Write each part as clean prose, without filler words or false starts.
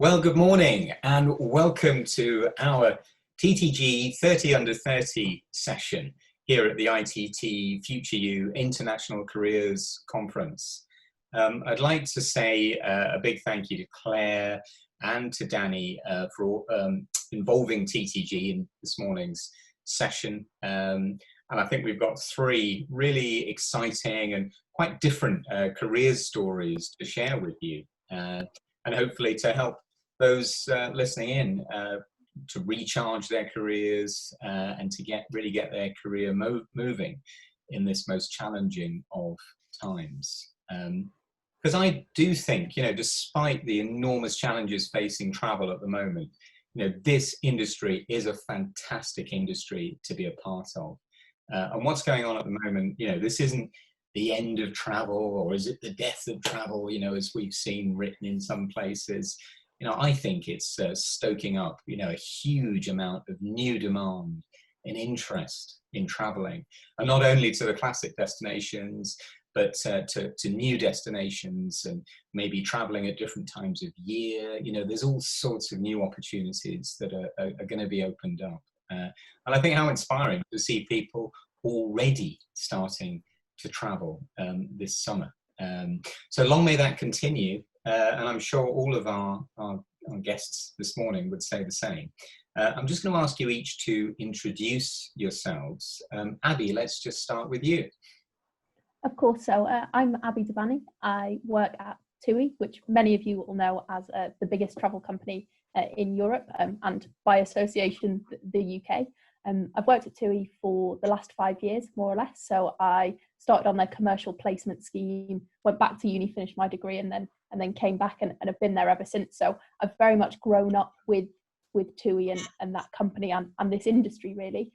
Well, good morning and welcome to our TTG 30 Under 30 session here at the ITT Future You International Careers Conference. I'd like to say a big thank you to Claire and to Danny for involving TTG in this morning's session. And I think we've got three really exciting and quite different careers stories to share with you, and hopefully to help those listening in to recharge their careers and to really get their career moving in this most challenging of times. Because I do think, despite the enormous challenges facing travel at the moment, this industry is a fantastic industry to be a part of. And what's going on at the moment, this isn't the end of travel, or is it the death of travel, as we've seen written in some places. I think it's stoking up, a huge amount of new demand and interest in traveling, and not only to the classic destinations, but to new destinations, and maybe traveling at different times of year. There's all sorts of new opportunities that are going to be opened up. And I think how inspiring to see people already starting to travel this summer. So long may that continue. And I'm sure all of our guests this morning would say the same. I'm just going to ask you each to introduce yourselves. Abi, let's just start with you. Of course. So I'm Abi Devaney. I work at TUI, which many of you will know as the biggest travel company in Europe and by association the UK. I've worked at TUI for the last 5 years, more or less. So I started on their commercial placement scheme, went back to uni, finished my degree, and then came back and have been there ever since. So I've very much grown up with TUI and that company and this industry, really.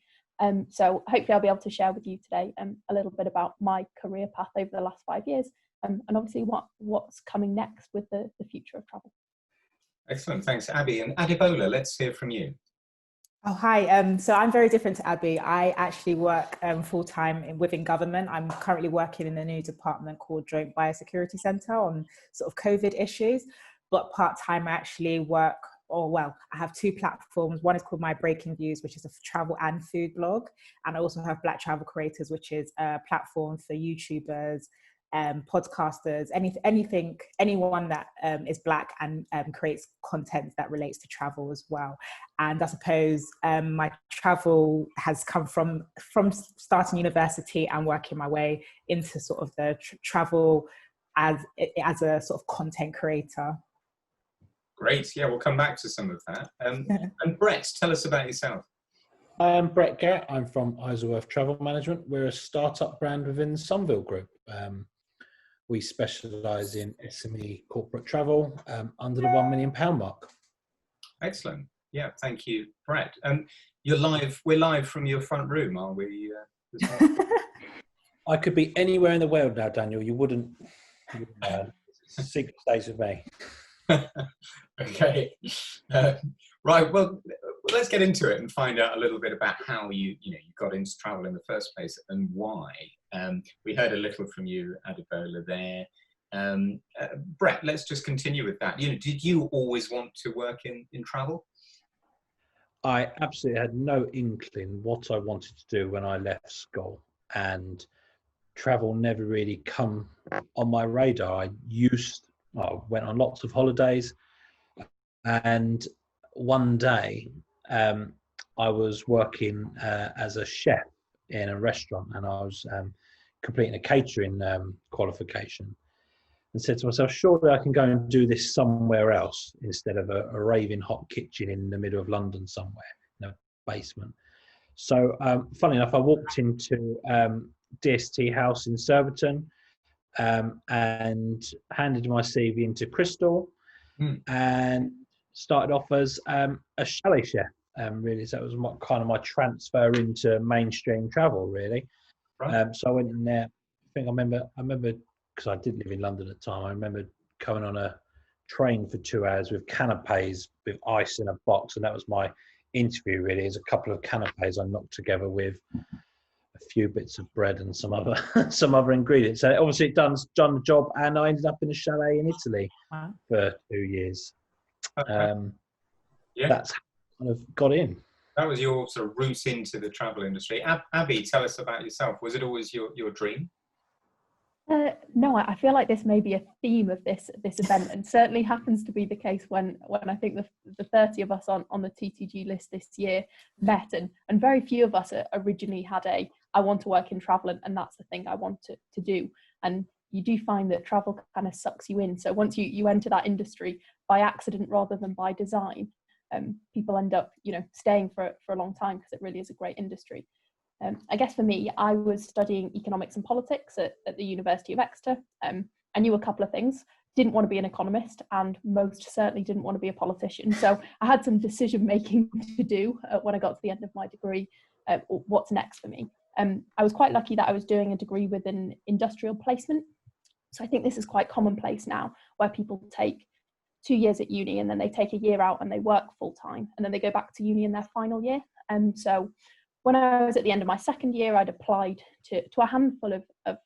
So hopefully I'll be able to share with you today a little bit about my career path over the last 5 years and obviously what's coming next with the future of travel. Excellent, thanks, Abi. And Adebola, let's hear from you. Oh, hi. So I'm very different to Abi. I actually work full-time within government. I'm currently working in a new department called Joint Biosecurity Centre on sort of COVID issues. But part-time I actually work, I have two platforms. One is called My Breaking Views, which is a travel and food blog. And I also have Black Travel Creators, which is a platform for YouTubers, podcasters, anyone that is Black and creates content that relates to travel as well. And I suppose my travel has come from starting university and working my way into sort of the travel as a sort of content creator. Great, yeah, we'll come back to some of that. And Brett, tell us about yourself. I am Brett Gerrett. I'm from Isleworth Travel Management. We're a startup brand within the Sunvil group. We specialise in SME corporate travel under the £1 million mark. Excellent. Yeah, thank you, Brett. You're live. We're live from your front room, are we? I could be anywhere in the world now, Daniel. You wouldn't. Secret stays with me. Okay. Right. Well, let's get into it and find out a little bit about how you got into travel in the first place and why. We heard a little from you, Adebola, there. Brett, let's just continue with that. Did you always want to work in travel? I absolutely had no inkling what I wanted to do when I left school, and travel never really come on my radar. I went on lots of holidays, and one day I was working as a chef in a restaurant, and I was completing a catering qualification, and said to myself, surely I can go and do this somewhere else instead of a raving hot kitchen in the middle of London somewhere in a basement. So funnily enough, I walked into DST House in Surbiton and handed my CV into Crystal and started off as a chalet chef. Really, so that was kind of my transfer into mainstream travel, really. Right. So I went in there. I remember because I did live in London at the time. I remember coming on a train for 2 hours with canapes with ice in a box, and that was my interview. Really, it was a couple of canapes I knocked together with a few bits of bread and some other ingredients. So obviously it done the job, and I ended up in a chalet in Italy for 2 years. Yeah, that's how I kind of got in. that was your sort of route into the travel industry. Abi, tell us about yourself. Was it always your dream? No, I feel like this may be a theme of this event, and certainly happens to be the case when I think the 30 of us on the TTG list this year met, and very few of us originally had I want to work in travel, and that's the thing I want to do. And you do find that travel kind of sucks you in. So once you enter that industry by accident rather than by design, people end up staying for a long time because it really is a great industry. I guess for me, I was studying economics and politics at the University of Exeter. I knew a couple of things. Didn't want to be an economist, and most certainly didn't want to be a politician. So I had some decision making to do when I got to the end of my degree. What's next for me? I was quite lucky that I was doing a degree within industrial placement. So I think this is quite commonplace now, where people take 2 years at uni and then they take a year out and they work full time, and then they go back to uni in their final year. So when I was at the end of my second year, I'd applied to a handful of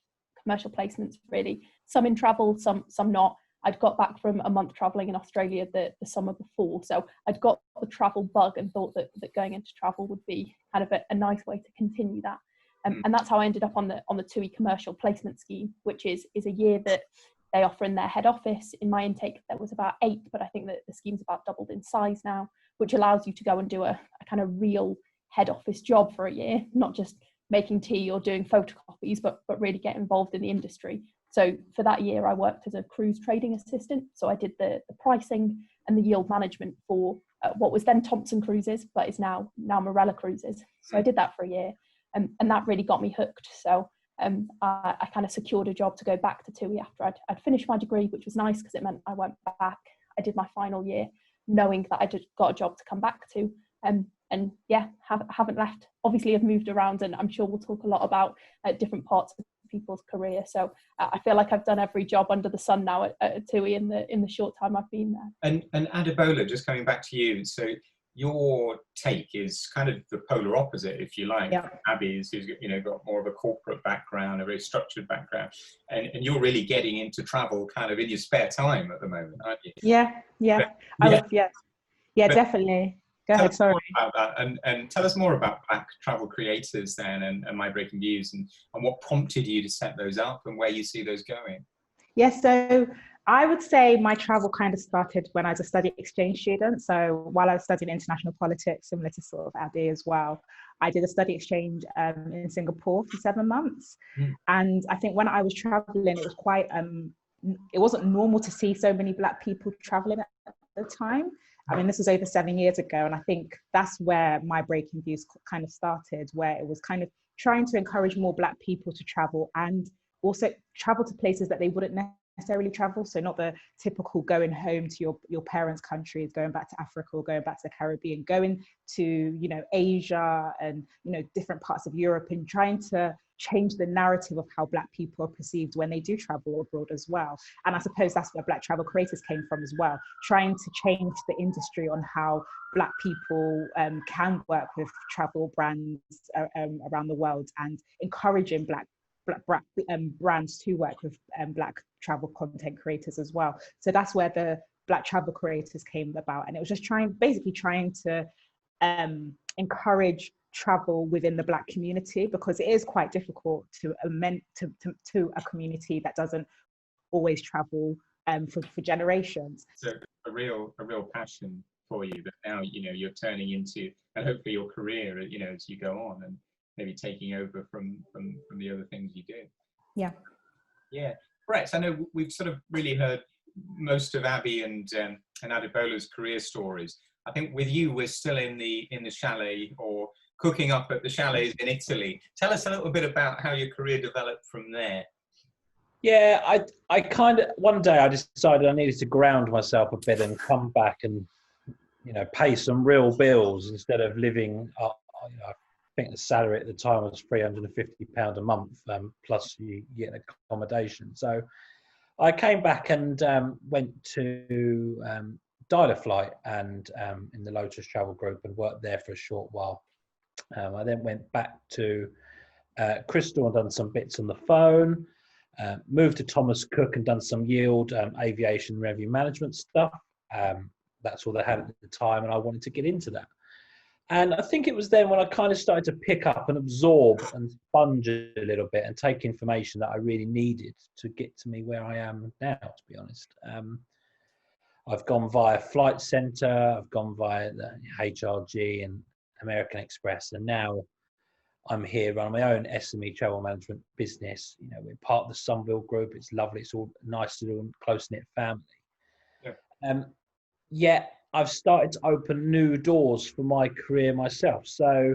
commercial placements, really. Some in travel, some not. I'd got back from a month travelling in Australia the summer before. So I'd got the travel bug and thought that going into travel would be kind of a nice way to continue that. And that's how I ended up on the TUI commercial placement scheme, which is a year that they offer in their head office. In my intake, there was about 8, but I think that the scheme's about doubled in size now, which allows you to go and do a kind of real head office job for a year, not just making tea or doing photocopies, but really get involved in the industry. So for that year, I worked as a cruise trading assistant. So I did the pricing and the yield management for what was then Thompson Cruises, but is now Marella Cruises. So I did that for a year, and that really got me hooked. So I kind of secured a job to go back to TUI after I'd finished my degree, which was nice because it meant I went back. I did my final year knowing that I got a job to come back to. And yeah, haven't left. Obviously, I've moved around, and I'm sure we'll talk a lot about different parts of people's career. So I feel like I've done every job under the sun now at TUI in the short time I've been there. And Adebola, just coming back to you. So your take is kind of the polar opposite, if you like. Yeah. Abi's, who's got more of a corporate background, a very structured background, and you're really getting into travel kind of in your spare time at the moment, aren't you? Yeah. Definitely. Go ahead, sorry. About that, and tell us more about Black Travel Creators then, and My Breaking Views, and what prompted you to set those up and where you see those going. Yes, so I would say my travel kind of started when I was a study exchange student. So while I was studying international politics, similar to sort of Abi as well, I did a study exchange in Singapore for 7 months. And I think when I was traveling, it was quite, it wasn't normal to see so many Black people traveling at the time. I mean, this was over 7 years ago, and I think that's where My Breaking Views kind of started, where it was kind of trying to encourage more Black people to travel, and also travel to places that they wouldn't necessarily travel. So not the typical going home to your parents' countries, going back to Africa or going back to the Caribbean, going to, Asia and, different parts of Europe, and trying to change the narrative of how Black people are perceived when they do travel abroad as well. And I suppose that's where Black Travel Creators came from as well, trying to change the industry on how Black people can work with travel brands around the world, and encouraging Black brands to work with Black travel content creators as well. So that's where the Black Travel Creators came about, and it was just trying to encourage travel within the Black community, because it is quite difficult to a community that doesn't always travel for generations. So a real passion for you that now you're turning into, and hopefully your career as you go on, and maybe taking over from the other things you do. Yeah. Brett, I know we've sort of really heard most of Abi and Adebola's career stories. I think with you, we're still in the chalet, or cooking up at the chalets in Italy. Tell us a little bit about how your career developed from there. Yeah, I kind of, one day I decided I needed to ground myself a bit and come back and, pay some real bills instead of living, I think the salary at the time was £350 a month, plus you get accommodation. So I came back and went to Flight and in the Lotus Travel Group, and worked there for a short while. I then went back to Crystal and done some bits on the phone, moved to Thomas Cook and done some yield aviation revenue management stuff. that's all they had at the time, and I wanted to get into that. And I think it was then when I kind of started to pick up and absorb and sponge a little bit and take information that I really needed to get to me where I am now, to be honest. I've gone via Flight Centre, I've gone via the HRG and American Express, and now I'm here running my own SME travel management business. You know, we're part of the Sunvil group. It's lovely. It's all nice little close-knit family. Yeah. Yet I've started to open new doors for my career myself. So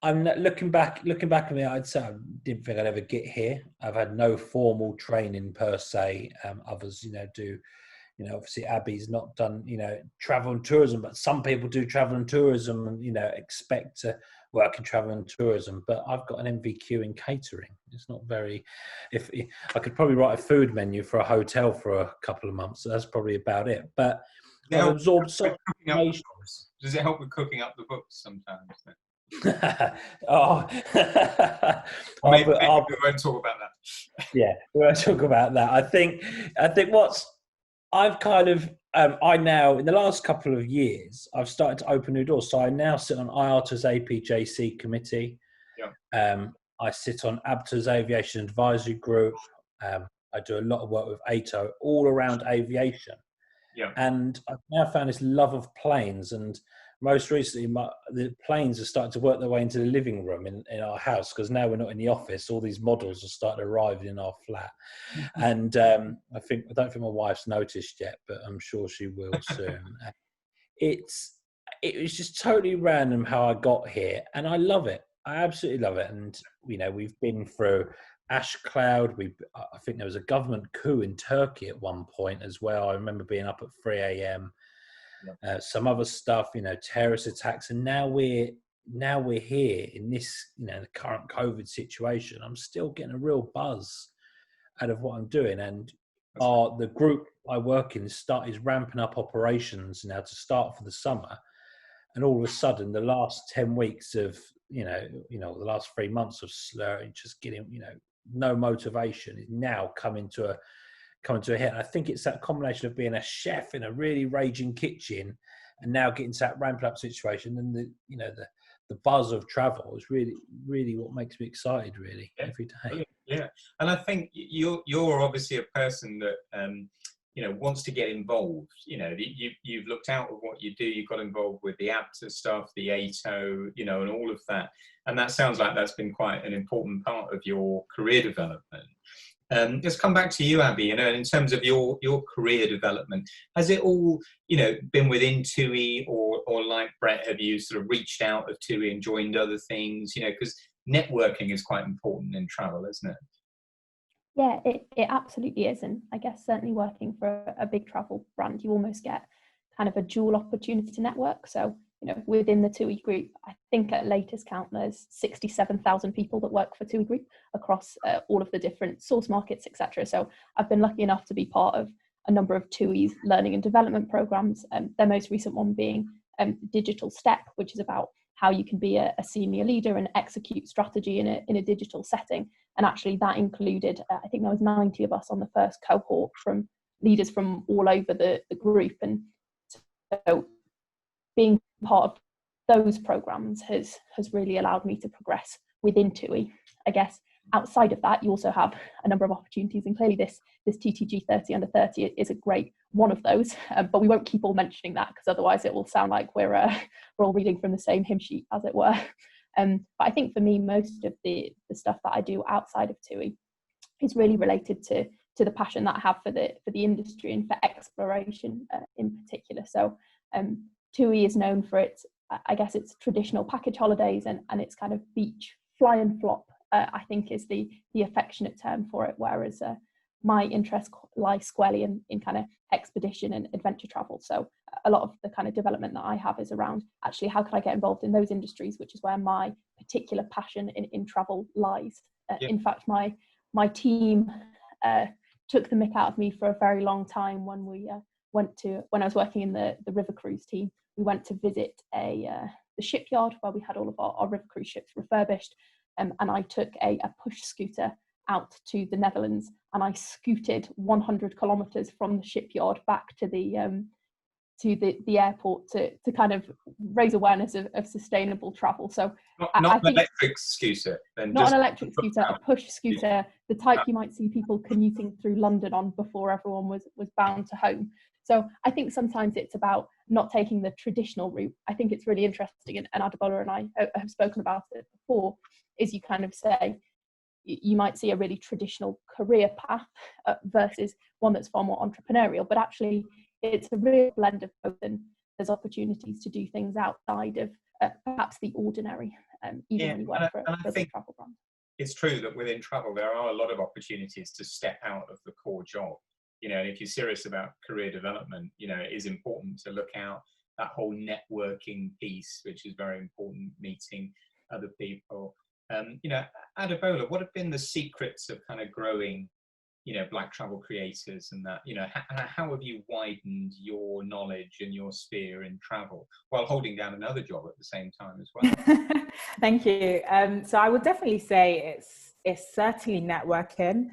I'm looking back at me, I'd say I didn't think I'd ever get here. I've had no formal training per se. Others, do. Obviously Abi's not done, travel and tourism, but some people do travel and tourism and, expect to work in travel and tourism. But I've got an MVQ in catering. It's not very, if I could probably write a food menu for a hotel for a couple of months. So that's probably about it. But I've absorbed so much. Does it help with cooking up the books sometimes? Oh, maybe we won't talk about that. Yeah, we won't talk about that. I think I've kind of, I now, in the last couple of years, I've started to open new doors. So I now sit on IATA's APJC committee. Yeah. I sit on ABTA's Aviation Advisory Group. I do a lot of work with ATO, all around aviation. Yeah. And I've now found this love of planes. And most recently, the planes are starting to work their way into the living room in our house, because now we're not in the office. All these models are starting to arrive in our flat. And I don't think my wife's noticed yet, but I'm sure she will soon. It was just totally random how I got here, and I love it. I absolutely love it. And we've been through ash cloud. I think there was a government coup in Turkey at one point as well. I remember being up at 3 a.m. Some other stuff, terrorist attacks, and now we're here in this, the current COVID situation. I'm still getting a real buzz out of what I'm doing, and the group I work in is ramping up operations now to start for the summer, and all of a sudden, the last 10 weeks of the last 3 months of slurring, just getting no motivation, is now coming to a head. And I think it's that combination of being a chef in a really raging kitchen and now getting to that ramped up situation, and the buzz of travel is really, really what makes me excited, really, every day. Yeah, and I think you're obviously a person that wants to get involved. You've looked out of what you do. You got involved with the ABTA stuff, the ATO, and all of that. And that sounds like that's been quite an important part of your career development. Let's come back to you, Abi. In terms of your career development, has it all, been within TUI, or like Brett, have you sort of reached out of TUI and joined other things? Because networking is quite important in travel, isn't it? Yeah, it absolutely is. And I guess certainly working for a big travel brand, you almost get kind of a dual opportunity to network. So, within the TUI group, I think at latest count, there's 67,000 people that work for TUI group across all of the different source markets, etc. So I've been lucky enough to be part of a number of TUI's learning and development programs, their most recent one being Digital Step, which is about how you can be a senior leader and execute strategy in a digital setting. And actually that included, I think there was 90 of us on the first cohort, from leaders from all over the group. And so being part of those programs has really allowed me to progress within TUI. I guess outside of that, you also have a number of opportunities, and clearly this TTG 30 under 30 is a great one of those, but we won't keep all mentioning that, because otherwise it will sound like we're all reading from the same hymn sheet, as it were. But I think for me, most of the stuff that I do outside of TUI is really related to the passion that I have for the industry and for exploration in particular. So TUI is known for its traditional package holidays and its kind of beach fly and flop, I think is the affectionate term for it, whereas my interest lies squarely in kind of expedition and adventure travel. So a lot of the kind of development that I have is around actually how can I get involved in those industries, which is where my particular passion in travel lies. In fact, my team took the mick out of me for a very long time when we when I was working in the river cruise team. We went to visit the shipyard where we had all of our river cruise ships refurbished, and I took a push scooter out to the Netherlands, and I scooted 100 kilometers from the shipyard back to the to the airport to kind of raise awareness of sustainable travel. So not I an think electric scooter, then not just an electric scooter, a push scooter, the type you might see people commuting through London on before everyone was bound to home. So I think sometimes it's about not taking the traditional route. I think it's really interesting, and Adebola and I have spoken about it before, is you kind of say, you might see a really traditional career path versus one that's far more entrepreneurial, but actually it's a real blend of both, and there's opportunities to do things outside of perhaps the ordinary, even when you work for a big travel brand. It's true that within travel there are a lot of opportunities to step out of the core job. You know, and if you're serious about career development, you know, it is important to look out that whole networking piece, which is very important, meeting other people. You know, Adebola, what have been the secrets of kind of growing, you know, Black travel creators, and that, you know, how have you widened your knowledge and your sphere in travel while holding down another job at the same time as well? Thank you. So I would definitely say it's certainly networking,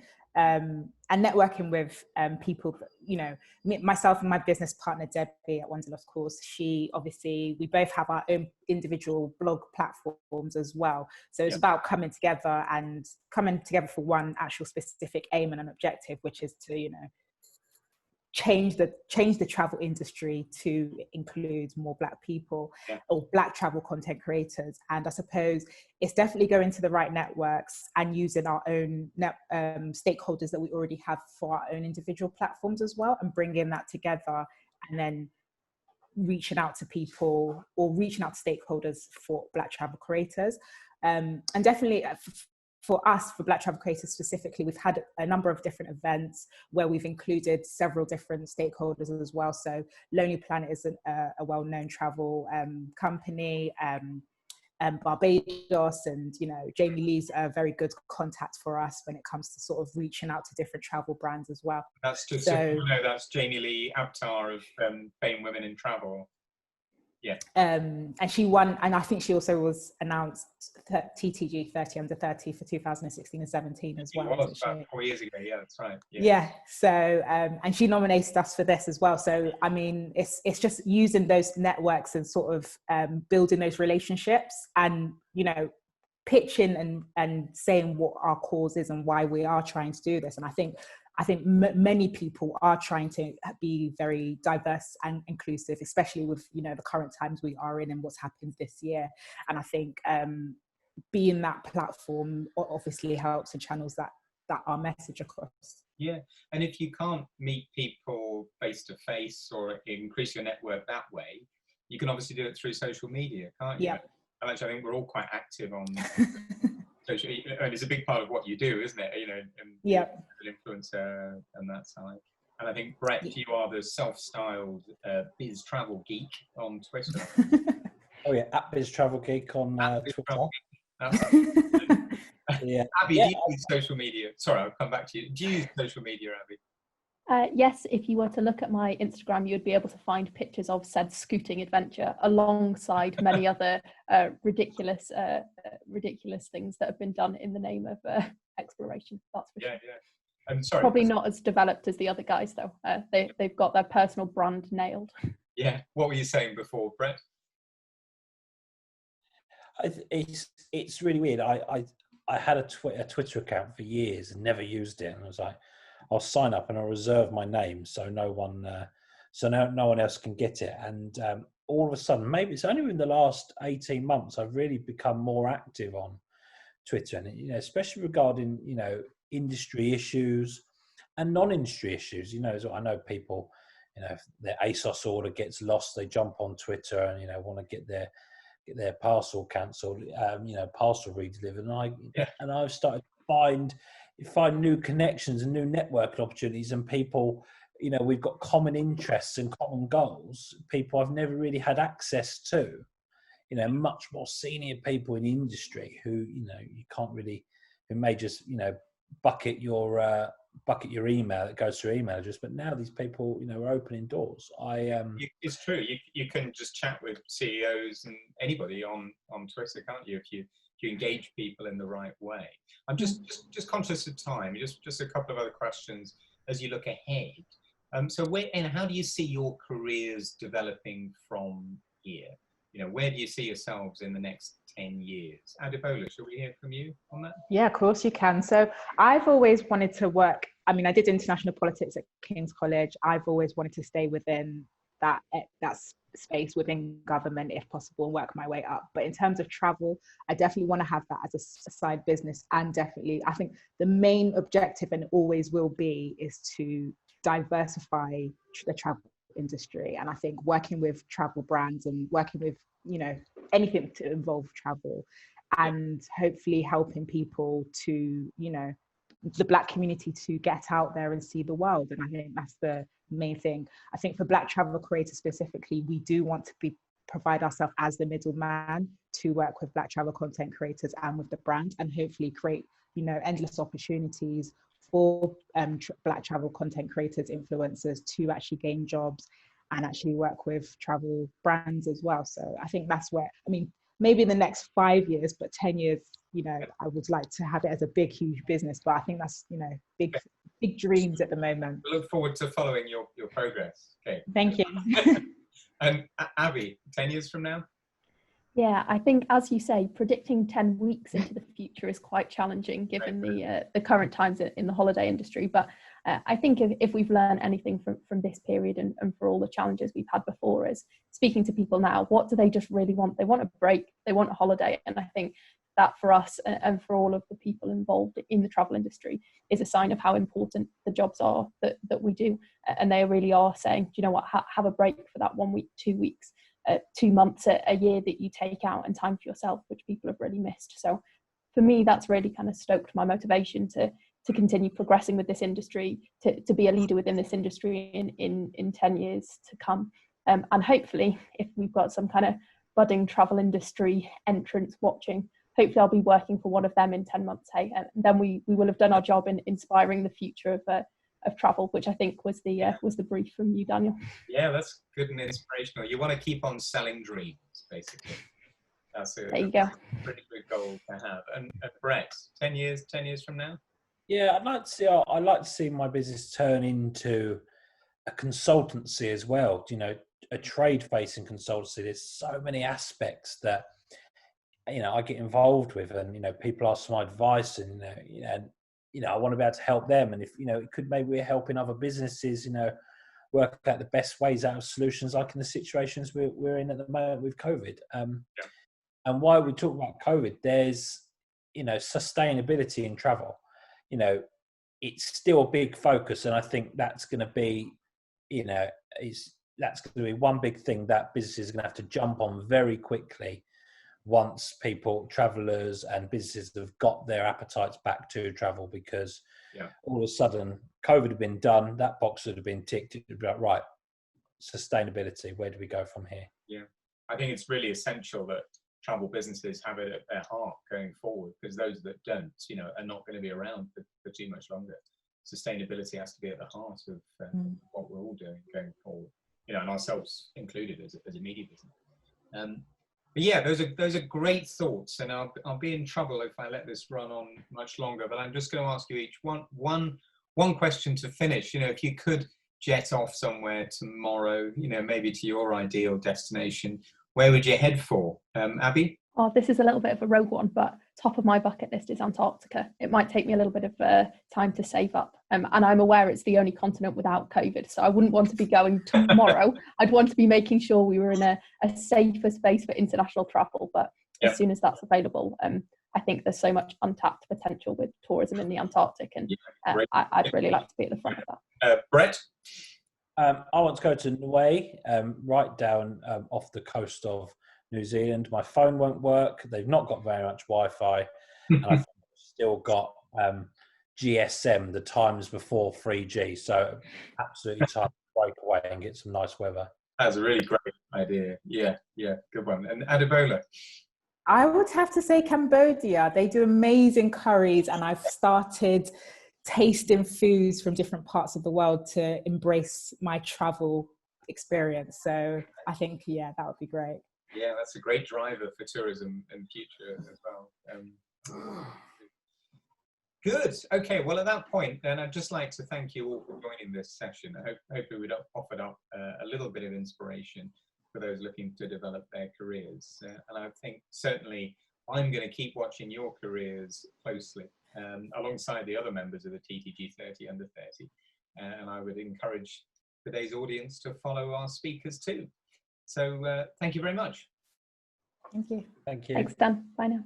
and networking with people that, you know, myself and my business partner Debbie at Wanderlust Course, we both have our own individual blog platforms as well. So it's about coming together for one actual specific aim and an objective, which is to, you know, change the travel industry to include more Black people or Black travel content creators. And I suppose it's definitely going to the right networks and using our own stakeholders that we already have for our own individual platforms as well, and bringing that together, and then reaching out to people or reaching out to stakeholders for Black travel creators. And definitely for us, for Black travel creators specifically, we've had a number of different events where we've included several different stakeholders as well. So Lonely Planet is a well-known travel company, Barbados, and, you know, Jamie Lee's a very good contact for us when it comes to sort of reaching out to different travel brands as well. That's just that's Jamie Lee Aptar of Fame Women in Travel. Yeah. And she won, and I think she also was announced TTG 30 under 30 for 2016 and 17 as well. It was about 4 years ago. Yeah, that's right. Yeah. So, and she nominated us for this as well. So, I mean, it's just using those networks and sort of building those relationships, and, you know, pitching and saying what our cause is and why we are trying to do this. And I think many people are trying to be very diverse and inclusive, especially with, you know, the current times we are in and what's happened this year. And I think being that platform obviously helps and channels that our message across. Yeah, and if you can't meet people face to face or increase your network that way, you can obviously do it through social media, can't you? Yeah. And actually, I think we're all quite active on social, and it's a big part of what you do, isn't it? You know, influencer and that side. And I think, Brett, you are the self-styled biz travel geek on Twitter. Oh yeah, at biz travel geek on Twitter. Yeah. Abi, do you use social media? Sorry, I'll come back to you. Do you use social media, Abi? Yes, if you were to look at my Instagram, you'd be able to find pictures of said scooting adventure alongside many other ridiculous things that have been done in the name of exploration. That's for sure. Yeah. I'm sorry. Probably not as developed as the other guys, though. They've got their personal brand nailed. Yeah. What were you saying before, Brett? It's really weird. I had a Twitter account for years and never used it, and I was like, I'll sign up and I'll reserve my name so no one else can get it. And all of a sudden, maybe it's only in the last 18 months I've really become more active on Twitter, and, you know, especially regarding, you know, industry issues and non-industry issues. You know, so I know people, you know, if their ASOS order gets lost, they jump on Twitter and, you know, want to get their parcel cancelled, you know, parcel redelivered, and I've started to find new connections and new networking opportunities, and people, you know, we've got common interests and common goals, people I've never really had access to, you know, much more senior people in the industry who, you know, you can't really, who may just, you know, bucket your email that goes through email address, but now these people, you know, are opening doors. It's true. You can just chat with CEOs and anybody on Twitter, can't you? If you engage people in the right way. I'm just conscious of time. Just a couple of other questions as you look ahead. So and how do you see your careers developing from here? You know, where do you see yourselves in the next 10 years? Adebola, shall we hear from you on that? Yeah, of course you can. So I've always wanted to work. I mean, I did international politics at King's College. I've always wanted to stay within that space within government, if possible, and work my way up. But in terms of travel, I definitely want to have that as a side business. And definitely, I think the main objective, and always will be, is to diversify the travel industry. And I think working with travel brands and working with, you know, anything to involve travel, and hopefully helping people to, you know, the Black community to get out there and see the world. And I think that's the main thing. I think for Black travel creators specifically, we do want to provide ourselves as the middleman to work with Black travel content creators and with the brand, and hopefully create, you know, endless opportunities for Black travel content creators, influencers, to actually gain jobs and actually work with travel brands as well. So I think that's where, I mean, maybe in the next 5 years, but 10 years, you know, I would like to have it as a big, huge business. But I think that's, you know, big dreams at the moment. I look forward to following your progress. Okay. Thank you. And Abi, 10 years from now? Yeah, I think, as you say, predicting 10 weeks into the future is quite challenging given the current times in the holiday industry. But I think if we've learned anything from this period and for all the challenges we've had before, is speaking to people now, what do they just really want? They want a break, they want a holiday. And I think that for us and for all of the people involved in the travel industry is a sign of how important the jobs are that we do. And they really are saying, do you know what, have a break for that 1 week, 2 weeks. 2 months, a year that you take out and time for yourself, which people have really missed. So for me, that's really kind of stoked my motivation to continue progressing with this industry, to be a leader within this industry in 10 years to come. And hopefully, if we've got some kind of budding travel industry entrants watching, hopefully I'll be working for one of them in 10 months, hey? And then we will have done our job in inspiring the future of travel, which I think was the brief from you, Daniel. Yeah, that's good and inspirational. You want to keep on selling dreams, basically. There you go. Pretty good goal to have. And Brett, 10 years from now? Yeah, I'd like to see my business turn into a consultancy as well. You know, a trade-facing consultancy. There's so many aspects that, you know, I get involved with, and, you know, people ask my advice, and I want to be able to help them. And if, you know, it could, maybe we're helping other businesses, you know, work out the best ways out of solutions, like in the situations we're in at the moment with COVID. And while we talk about COVID, there's, you know, sustainability in travel. You know, it's still a big focus, and I think that's going to be, you know, that's going to be one big thing that businesses are going to have to jump on very quickly once travelers and businesses have got their appetites back to travel, because all of a sudden COVID had been done, that box would have been ticked. It would be like, right, sustainability, where do we go from here? Yeah, I think it's really essential that travel businesses have it at their heart going forward, because those that don't, you know, are not going to be around for too much longer. Sustainability has to be at the heart of what we're all doing going forward, you know, and ourselves included as a media business. But yeah, those are great thoughts, and I'll be in trouble if I let this run on much longer. But I'm just going to ask you each one question to finish. You know, if you could jet off somewhere tomorrow, you know, maybe to your ideal destination, where would you head for? Abi? Oh, this is a little bit of a rogue one, but top of my bucket list is Antarctica. It might take me a little bit of time to save up. And I'm aware it's the only continent without COVID, so I wouldn't want to be going tomorrow. I'd want to be making sure we were in a safer space for international travel. But as soon as that's available, I think there's so much untapped potential with tourism in the Antarctic, and I'd really like to be at the front of that. Brett? I want to go to Niue, right down off the coast of New Zealand. My phone won't work. They've not got very much Wi-Fi, and I think they've still got GSM, the times before 3G. So absolutely time to break away and get some nice weather. That's a really great idea. Yeah, good one. And Adebola? I would have to say Cambodia. They do amazing curries, and I've started tasting foods from different parts of the world to embrace my travel experience. So I think, that would be great. Yeah, that's a great driver for tourism in future as well. Good. Okay. Well, at that point, then I'd just like to thank you all for joining this session. Hopefully we've offered up a little bit of inspiration for those looking to develop their careers. And I think certainly I'm going to keep watching your careers closely alongside the other members of the TTG 30 Under 30. And I would encourage today's audience to follow our speakers too. So thank you very much. Thank you. Thank you. Thanks, Dan. Bye now.